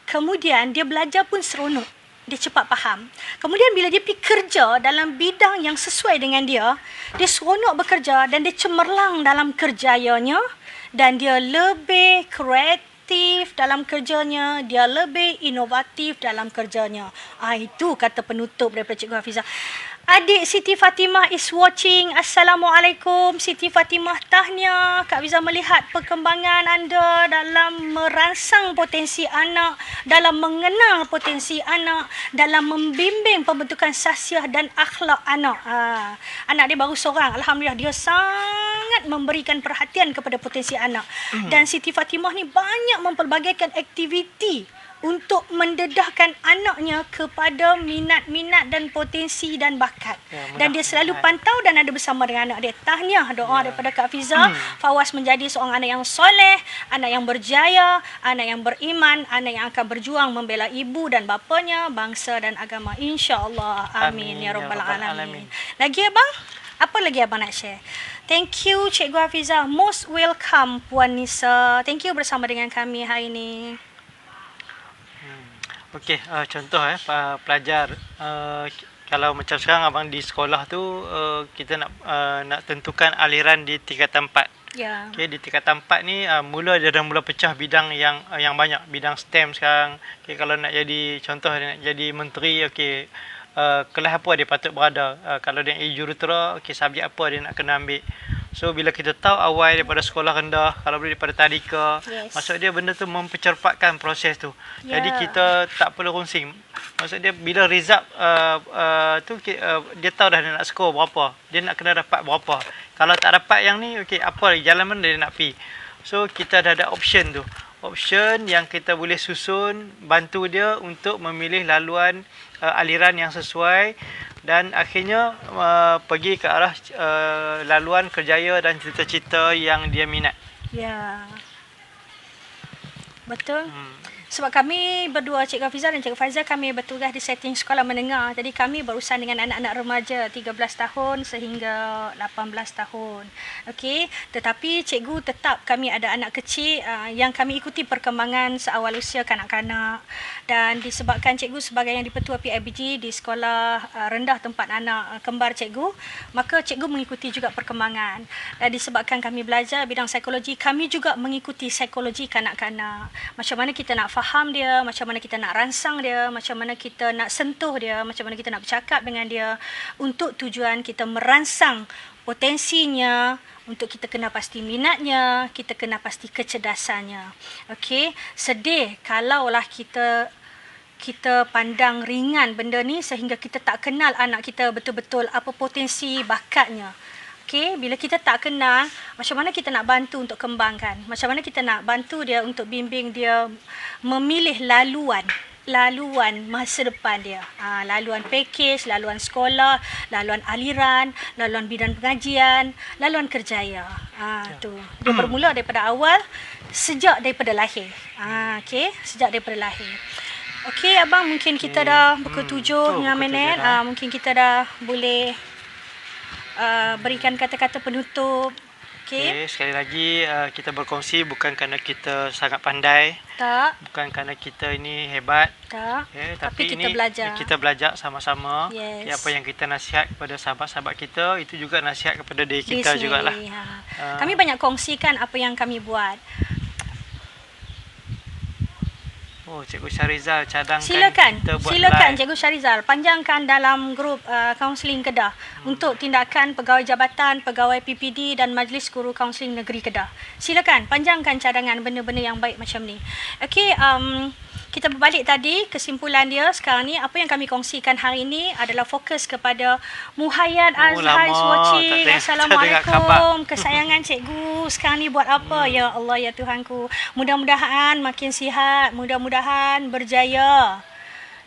kemudian dia belajar pun seronok. Dia cepat faham. Kemudian bila dia pergi kerja dalam bidang yang sesuai dengan dia seronok bekerja dan dia cemerlang dalam kerjayanya dan dia lebih kreatif dalam kerjanya, dia lebih inovatif dalam kerjanya. Itu kata penutup daripada Cikgu Hafizah. Adik Siti Fatimah is watching. Assalamualaikum Siti Fatimah, tahniah. Kak Hafizah melihat perkembangan anda dalam merangsang potensi anak, dalam mengenal potensi anak, dalam membimbing pembentukan sahsiah dan akhlak anak. Anak dia baru seorang. Alhamdulillah, dia sangat memberikan perhatian kepada potensi anak. Dan Siti Fatimah ni banyak mempelbagaikan aktiviti untuk mendedahkan anaknya kepada minat-minat dan potensi dan bakat. Dan dia selalu pantau dan ada bersama dengan anak dia. Tahniah doa daripada Kak Hafizah. Fawaz menjadi seorang anak yang soleh, anak yang berjaya, anak yang beriman, anak yang akan berjuang membela ibu dan bapanya, bangsa dan agama. InsyaAllah. Amin. Ya Rabbal Alamin. Lagi abang? Apa lagi abang nak share? Thank you Cikgu Hafizah. Most welcome Puan Nisa. Thank you bersama dengan kami hari ini. Okey, contoh pelajar, kalau macam sekarang abang di sekolah tu, kita nak tentukan aliran di tingkatan 4. Okey, di tingkatan 4 ni mula pecah bidang yang banyak, bidang STEM sekarang. Okey, kalau nak jadi contoh nak jadi menteri, okey, kelas apa dia patut berada. Kalau dia jurutera, okey, subjek apa dia nak kena ambil. So bila kita tahu awal daripada sekolah rendah, kalau boleh daripada tadika, maksud dia benda tu mempercepatkan proses tu. Jadi kita tak perlu runsing. Maksud dia bila result dia tahu dah dia nak skor berapa, dia nak kena dapat berapa. Kalau tak dapat yang ni, okey, apa jalan mana dia nak pi. So kita dah ada option tu. Option yang kita boleh susun, bantu dia untuk memilih laluan aliran yang sesuai dan akhirnya pergi ke arah laluan kerjaya dan cita-cita yang dia minat. Ya. Betul. Sebab kami berdua, Cikgu Hafizah dan Cikgu Faizal, kami bertugas di setting sekolah menengah. Jadi kami berurusan dengan anak-anak remaja 13 tahun sehingga 18 tahun. Okey, tetapi cikgu tetap kami ada anak kecil yang kami ikuti perkembangan seawal usia kanak-kanak. Dan disebabkan cikgu sebagai yang dipertua PIBG di sekolah rendah tempat anak kembar cikgu, maka cikgu mengikuti juga perkembangan. Dan disebabkan kami belajar bidang psikologi, kami juga mengikuti psikologi kanak-kanak. Macam mana kita nak faham dia, macam mana kita nak rangsang dia, macam mana kita nak sentuh dia, macam mana kita nak bercakap dengan dia untuk tujuan kita merangsang potensinya, untuk kita kena pasti minatnya, kita kena pasti kecerdasannya. Okey, sedih kalaulah kita pandang ringan benda ni sehingga kita tak kenal anak kita betul-betul apa potensi bakatnya. Okey, bila kita tak kenal, macam mana kita nak bantu untuk kembangkan? Macam mana kita nak bantu dia untuk bimbing dia memilih laluan masa depan dia. Laluan package, laluan sekolah, laluan aliran, laluan bidang pengajian, laluan kerjaya. Tu. Dia bermula daripada awal, sejak daripada lahir. Okey, sejak daripada lahir. Okey, abang, mungkin kita dah pukul 7 minit. Mungkin kita dah boleh berikan kata-kata penutup. Okey, sekali lagi kita berkongsi bukan kerana kita sangat pandai. Tak. Bukan kerana kita ini hebat. Tak. Okay, tapi ini kita belajar. Kita belajar sama-sama. Yes. Okay, apa yang kita nasihat kepada sahabat-sahabat kita, itu juga nasihat kepada diri kita jugalah. Kami banyak kongsikan apa yang kami buat. Oh, Cikgu Syarizal cadangkan silakan kita buat silakan live. Cikgu Syarizal panjangkan dalam grup kaunseling Kedah untuk tindakan pegawai jabatan, pegawai PPD dan Majlis Guru Kaunseling Negeri Kedah. Silakan panjangkan cadangan benda-benda yang baik macam ni. Okey, kita berbalik tadi, kesimpulan dia sekarang ni, apa yang kami kongsikan hari ini adalah fokus kepada Muhayyad Azhar is watching. Assalamualaikum, kesayangan cikgu sekarang ni buat apa? Ya Allah, ya Tuhanku, mudah-mudahan makin sihat, mudah-mudahan berjaya.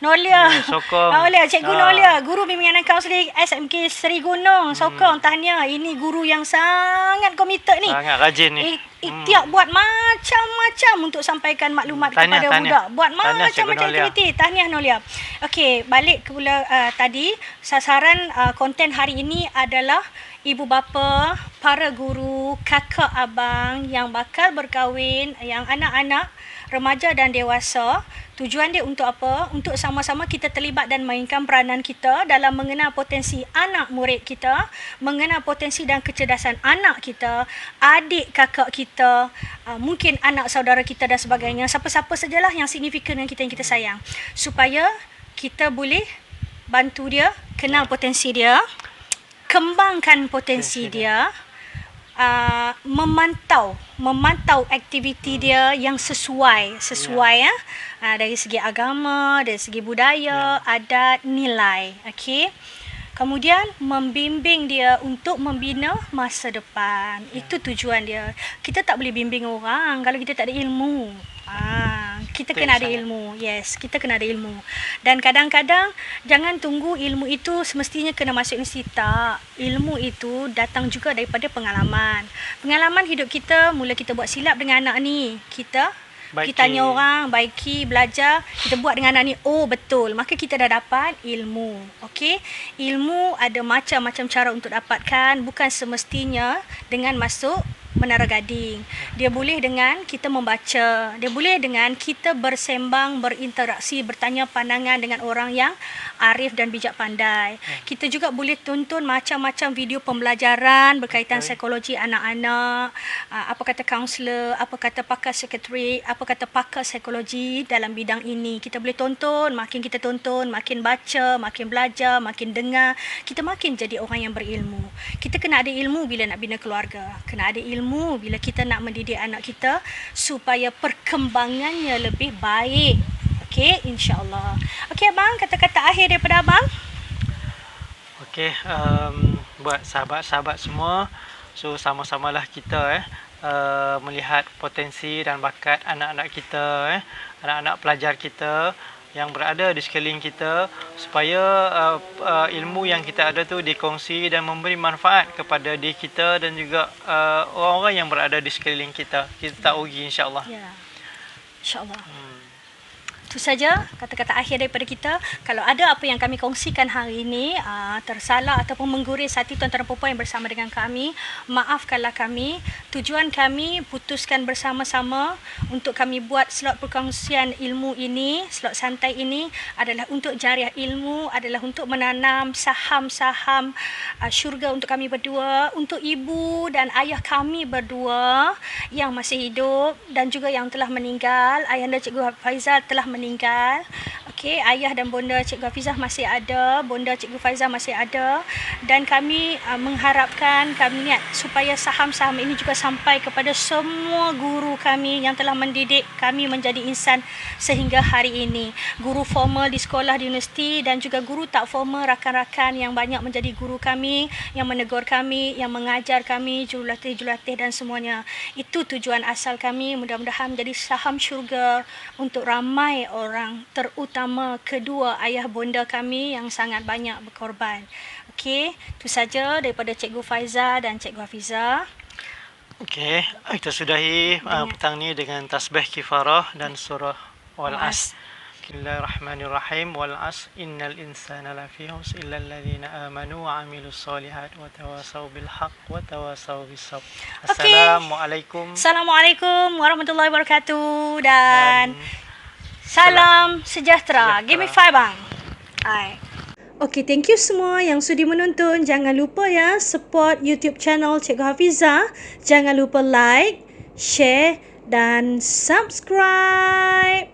Nolia, Nolia, Cikgu Nolia, guru bimbingan kaunseling SMK Seri Gunung. Sokong, tahniah. Ini guru yang sangat komited ni. Sangat rajin ni. Ikhtiar buat macam-macam untuk sampaikan maklumat kepada budak. Buat macam-macam aktiviti. Tahniah Nolia. Okey, balik ke pula tadi. Sasaran konten hari ini adalah ibu bapa, para guru, kakak abang yang bakal berkahwin, yang anak-anak, remaja dan dewasa. Tujuan dia untuk apa? Untuk sama-sama kita terlibat dan mainkan peranan kita dalam mengenal potensi anak murid kita, mengenal potensi dan kecerdasan anak kita, adik kakak kita, mungkin anak saudara kita dan sebagainya. Siapa-siapa sajalah yang signifikan dengan kita, yang kita sayang. Supaya kita boleh bantu dia, kenal potensi dia, kembangkan potensi dia, memantau aktiviti dia yang sesuai dari segi agama, dari segi budaya, adat, nilai. Okey. Kemudian membimbing dia untuk membina masa depan. Itu tujuan dia. Kita tak boleh bimbing orang kalau kita tak ada ilmu. Kita kena ada ilmu. Yes, kita kena ada ilmu. Dan kadang-kadang jangan tunggu ilmu itu semestinya kena masuk universiti. Tak. Ilmu itu datang juga daripada pengalaman. Pengalaman hidup kita, mula kita buat silap dengan anak ni. Kita tanya orang, baiki, belajar, kita buat dengan anak ni, oh betul, maka kita dah dapat ilmu. Okey, ilmu ada macam-macam cara untuk dapatkan, bukan semestinya dengan masuk Menara Gading. Dia boleh dengan kita membaca, dia boleh dengan kita bersembang, berinteraksi, bertanya pandangan dengan orang yang arif dan bijak pandai. Kita juga boleh tonton macam-macam video pembelajaran berkaitan psikologi anak-anak, apa kata kaunselor, apa kata pakar sekretari, apa kata pakar psikologi dalam bidang ini. Kita boleh tonton, makin kita tonton, makin baca, makin belajar, makin dengar, kita makin jadi orang yang berilmu. Kita kena ada ilmu bila nak bina keluarga, kena ada ilmu bila kita nak mendidik anak kita supaya perkembangannya lebih baik. Okey, insya-Allah. Okey abang, kata-kata akhir daripada abang. Okey, buat sahabat-sahabat semua, So sama-samalah kita melihat potensi dan bakat anak-anak kita, anak-anak pelajar kita yang berada di sekeliling kita, supaya ilmu yang kita ada tu dikongsi dan memberi manfaat kepada diri kita dan juga orang-orang yang berada di sekeliling kita. Kita tak rugi, insya-Allah. Ya. InsyaAllah. Itu saja kata-kata akhir daripada kita. Kalau ada apa yang kami kongsikan hari ini tersalah ataupun mengguris hati tuan-tuan dan puan yang bersama dengan kami, maafkanlah kami. Tujuan kami putuskan bersama-sama untuk kami buat slot perkongsian ilmu ini, slot santai ini adalah untuk jariah ilmu, adalah untuk menanam saham-saham syurga untuk kami berdua, untuk ibu dan ayah kami berdua yang masih hidup dan juga yang telah meninggal. Ayahanda Cikgu Faizal telah meninggal. Okey, ayah dan bonda Cikgu Hafizah masih ada, bonda Cikgu Faizal masih ada, dan kami mengharapkan, kami niat supaya saham-saham ini juga sampai kepada semua guru kami yang telah mendidik kami menjadi insan sehingga hari ini. Guru formal di sekolah, di universiti, dan juga guru tak formal, rakan-rakan yang banyak menjadi guru kami, yang menegur kami, yang mengajar kami, jurulatih-jurulatih dan semuanya. Itu tujuan asal kami, mudah-mudahan menjadi saham syurga untuk ramai orang, terutama kedua ayah bonda kami yang sangat banyak berkorban. Okey, itu saja daripada Cikgu Faizal dan Cikgu Hafizah. Okey, kita sudahi petang ni dengan tasbih kifarah dan surah Wal-As. Bismillahirrahmanirrahim. Wal-As innal insana lafi khusr illa alladhina amanu wa amilus solihat wa tawasaw bil haqq wa tawasaw bis sabr. Assalamualaikum. Assalamualaikum warahmatullahi wabarakatuh dan salam sejahtera. Give me 5 bang. Hai. Okay, thank you semua yang sudi menonton. Jangan lupa ya support YouTube channel Cikgu Hafizah. Jangan lupa like, share dan subscribe.